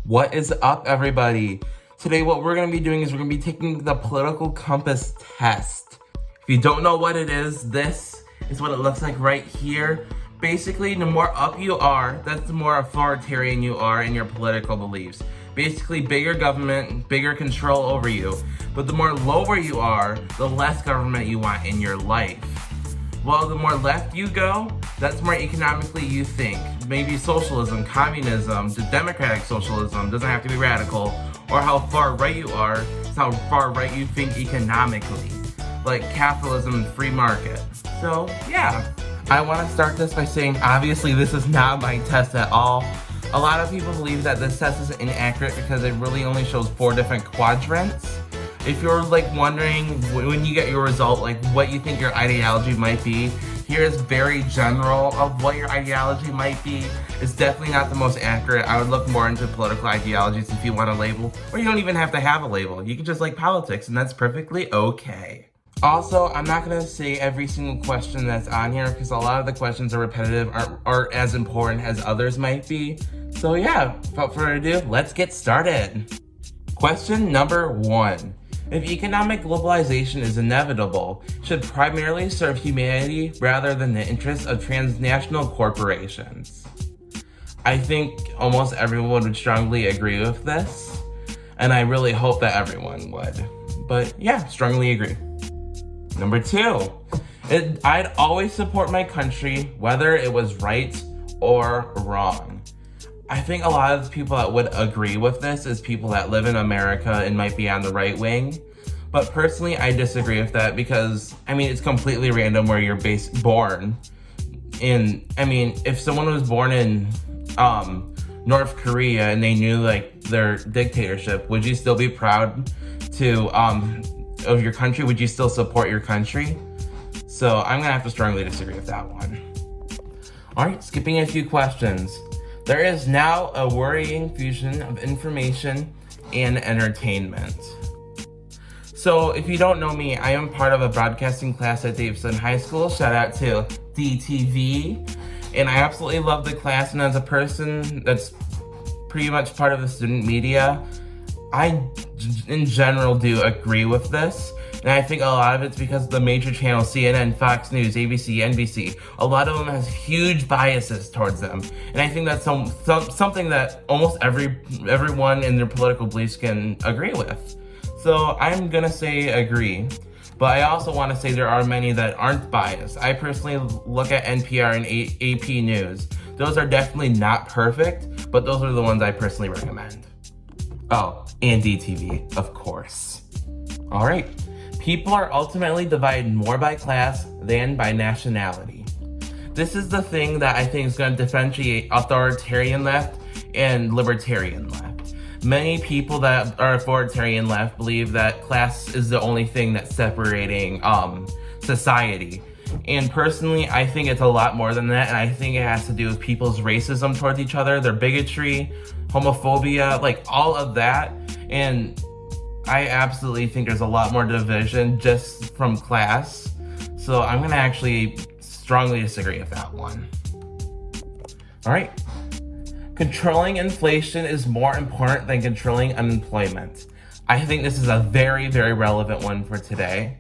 What is up, everybody? Today what we're going to be doing is we're going to be taking the political compass test. If you don't know what it is, this is what it looks like right here. Basically, the more up you are, that's the more authoritarian you are in your political beliefs. Basically, bigger government, bigger control over you. But the more lower you are, the less government you want in your life. Well, the more left you go, that's more economically you think. Maybe socialism, communism, the democratic socialism, doesn't have to be radical, or how far right you are, it's how far right you think economically. Like capitalism and free market. So, yeah. I want to start this by saying, obviously, this is not my test at all. A lot of people believe that this test is inaccurate because it really only shows 4 different quadrants. If you're wondering when you get your result, what you think your ideology might be, here's very general of what your ideology might be. It's definitely not the most accurate. I would look more into political ideologies if you want a label, or you don't even have to have a label. You can just like politics, and that's perfectly okay. Also, I'm not going to say every single question that's on here because a lot of the questions are repetitive, aren't as important as others might be. So yeah, without further ado, let's get started. Question number 1. If economic globalization is inevitable, it should primarily serve humanity rather than the interests of transnational corporations. I think almost everyone would strongly agree with this, and I really hope that everyone would. But yeah, strongly agree. Number 2, I'd always support my country, whether it was right or wrong. I think a lot of the people that would agree with this is people that live in America and might be on the right wing. But personally, I disagree with that because, it's completely random where you're born. And, if someone was born in North Korea and they knew, their dictatorship, would you still be proud of your country? Would you still support your country? So I'm gonna have to strongly disagree with that one. Alright, skipping a few questions. There is now a worrying fusion of information and entertainment. So if you don't know me, I am part of a broadcasting class at Davidson High School. Shout out to DTV. And I absolutely love the class, and as a person that's pretty much part of the student media, I in general do agree with this. And I think a lot of it's because the major channels, CNN, Fox News, ABC, NBC, a lot of them has huge biases towards them. And I think that's something that almost everyone in their political beliefs can agree with. So I'm gonna say agree. But I also want to say there are many that aren't biased. I personally look at NPR and AP News. Those are definitely not perfect, but those are the ones I personally recommend. Oh, and DTV, of course. All right. People are ultimately divided more by class than by nationality. This is the thing that I think is going to differentiate authoritarian left and libertarian left. Many people that are authoritarian left believe that class is the only thing that's separating society. And personally, I think it's a lot more than that, and I think it has to do with people's racism towards each other, their bigotry, homophobia, all of that. And I absolutely think there's a lot more division just from class. So I'm gonna actually strongly disagree with that one. All right. Controlling inflation is more important than controlling unemployment. I think this is a very, very relevant one for today.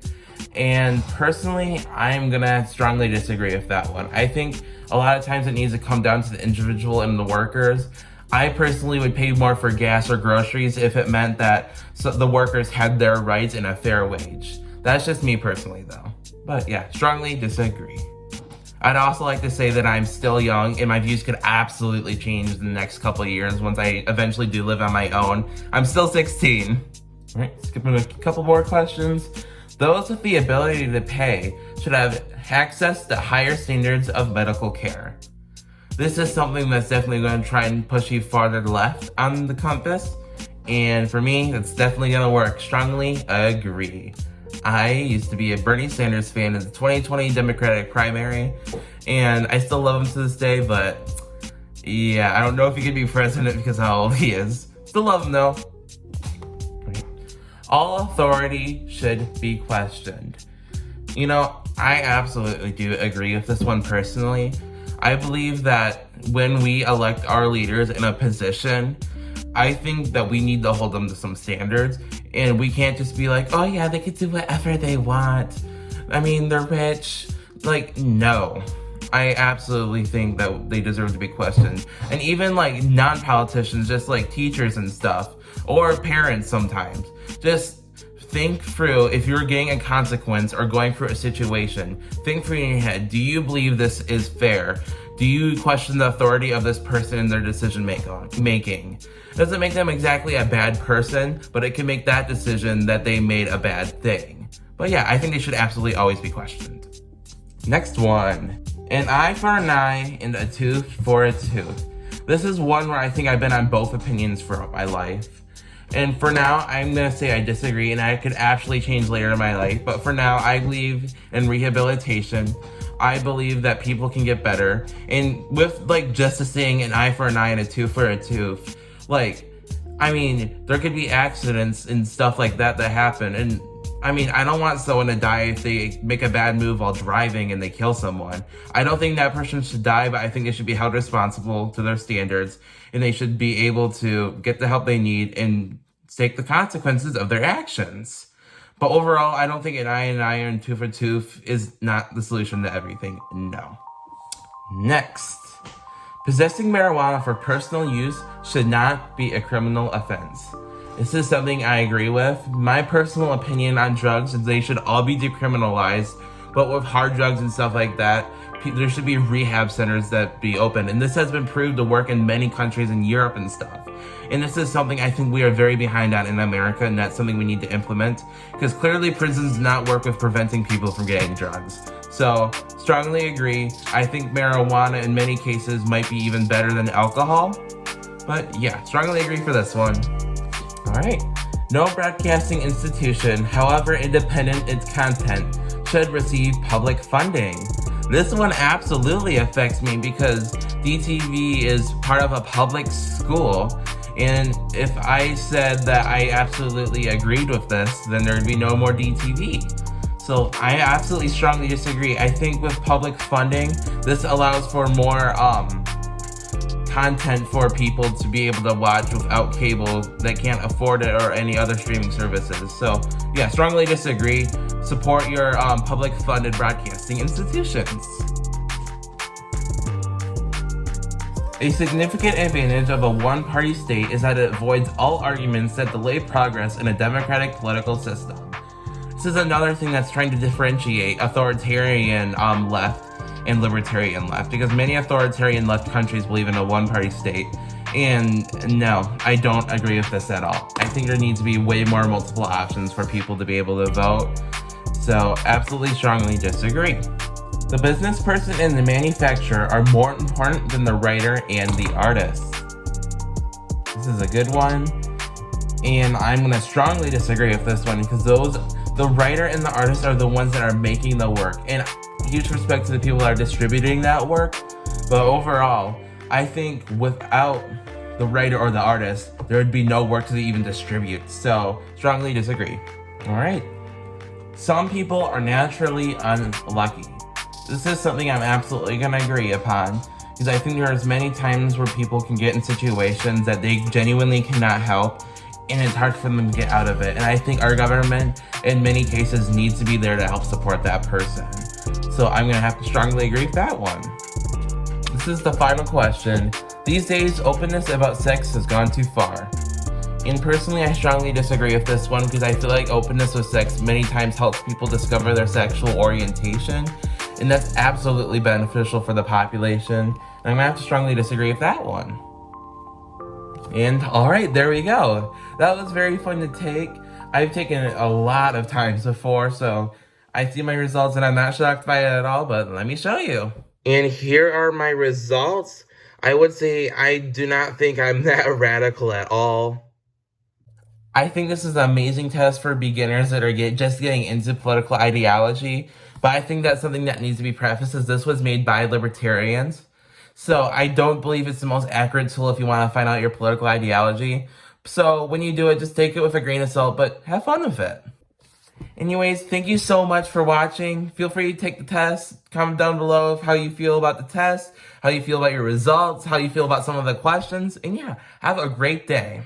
And personally, I'm gonna strongly disagree with that one. I think a lot of times it needs to come down to the individual and the workers. I personally would pay more for gas or groceries if it meant that the workers had their rights and a fair wage. That's just me personally though. But yeah, strongly disagree. I'd also like to say that I'm still young and my views could absolutely change in the next couple of years once I eventually do live on my own. I'm still 16. All right, skipping a couple more questions. Those with the ability to pay should have access to higher standards of medical care. This is something that's definitely going to try and push you farther left on the compass. And for me, it's definitely going to work. Strongly agree. I used to be a Bernie Sanders fan in the 2020 Democratic primary, and I still love him to this day, but yeah, I don't know if he could be president because of how old he is. Still love him though. All authority should be questioned. I absolutely do agree with this one personally. I believe that when we elect our leaders in a position, I think that we need to hold them to some standards, and we can't just be like, oh yeah, they could do whatever they want. I mean, they're rich. Like, no. I absolutely think that they deserve to be questioned. And even like non-politicians, just like teachers and stuff, or parents sometimes, just think through, if you're getting a consequence or going through a situation, think through in your head, do you believe this is fair? Do you question the authority of this person in their decision making? Doesn't make them exactly a bad person, but it can make that decision that they made a bad thing. But yeah, I think they should absolutely always be questioned. Next one. An eye for an eye and a tooth for a tooth. This is one where I think I've been on both opinions throughout my life. And for now, I'm gonna say I disagree, and I could actually change later in my life. But for now, I believe in rehabilitation. I believe that people can get better. And with like just saying an eye for an eye and a tooth for a tooth, like, I mean, there could be accidents and stuff like that happen. And I mean, I don't want someone to die if they make a bad move while driving and they kill someone. I don't think that person should die, but I think they should be held responsible to their standards, and they should be able to get the help they need and take the consequences of their actions. But overall, I don't think an eye and an tooth for tooth is not the solution to everything. No. Next. Possessing marijuana for personal use should not be a criminal offense. This is something I agree with. My personal opinion on drugs is they should all be decriminalized, but with hard drugs and stuff like that, there should be rehab centers that be open. And this has been proved to work in many countries in Europe and stuff. And this is something I think we are very behind on in America, and that's something we need to implement, because clearly prisons do not work with preventing people from getting drugs. So, strongly agree. I think marijuana in many cases might be even better than alcohol. But yeah, strongly agree for this one. Alright. No broadcasting institution, however independent its content, should receive public funding. This one absolutely affects me because DTV is part of a public school, and if I said that I absolutely agreed with this, then there'd be no more DTV. So I absolutely strongly disagree. I think with public funding, this allows for more content for people to be able to watch without cable that can't afford it or any other streaming services. So yeah, strongly disagree. Support your public funded broadcasting institutions. A significant advantage of a one-party state is that it avoids all arguments that delay progress in a democratic political system. This is another thing that's trying to differentiate authoritarian left and libertarian left, because many authoritarian left countries believe in a one-party state, and no, I don't agree with this at all. I think there needs to be way more multiple options for people to be able to vote, so absolutely strongly disagree. The business person and the manufacturer are more important than the writer and the artist. This is a good one, and I'm going to strongly disagree with this one, because the writer and the artist are the ones that are making the work, and huge respect to the people that are distributing that work. But overall, I think without the writer or the artist, there would be no work to even distribute. So, strongly disagree. Alright. Some people are naturally unlucky. This is something I'm absolutely going to agree upon, because I think there's many times where people can get in situations that they genuinely cannot help, and it's hard for them to get out of it. And I think our government, in many cases, needs to be there to help support that person. So I'm going to have to strongly agree with that one. This is the final question. These days, openness about sex has gone too far. And personally, I strongly disagree with this one, because I feel like openness with sex many times helps people discover their sexual orientation, and that's absolutely beneficial for the population. And I'm going to have to strongly disagree with that one. And alright, there we go. That was very fun to take. I've taken it a lot of times before, so I see my results and I'm not shocked by it at all, but let me show you. And here are my results. I would say I do not think I'm that radical at all. I think this is an amazing test for beginners that are just getting into political ideology, but I think that's something that needs to be prefaced, as this was made by libertarians. So I don't believe it's the most accurate tool if you want to find out your political ideology. So when you do it, just take it with a grain of salt, but have fun with it. Anyways, thank you so much for watching. Feel free to take the test. Comment down below of how you feel about the test, how you feel about your results, how you feel about some of the questions. And yeah, have a great day.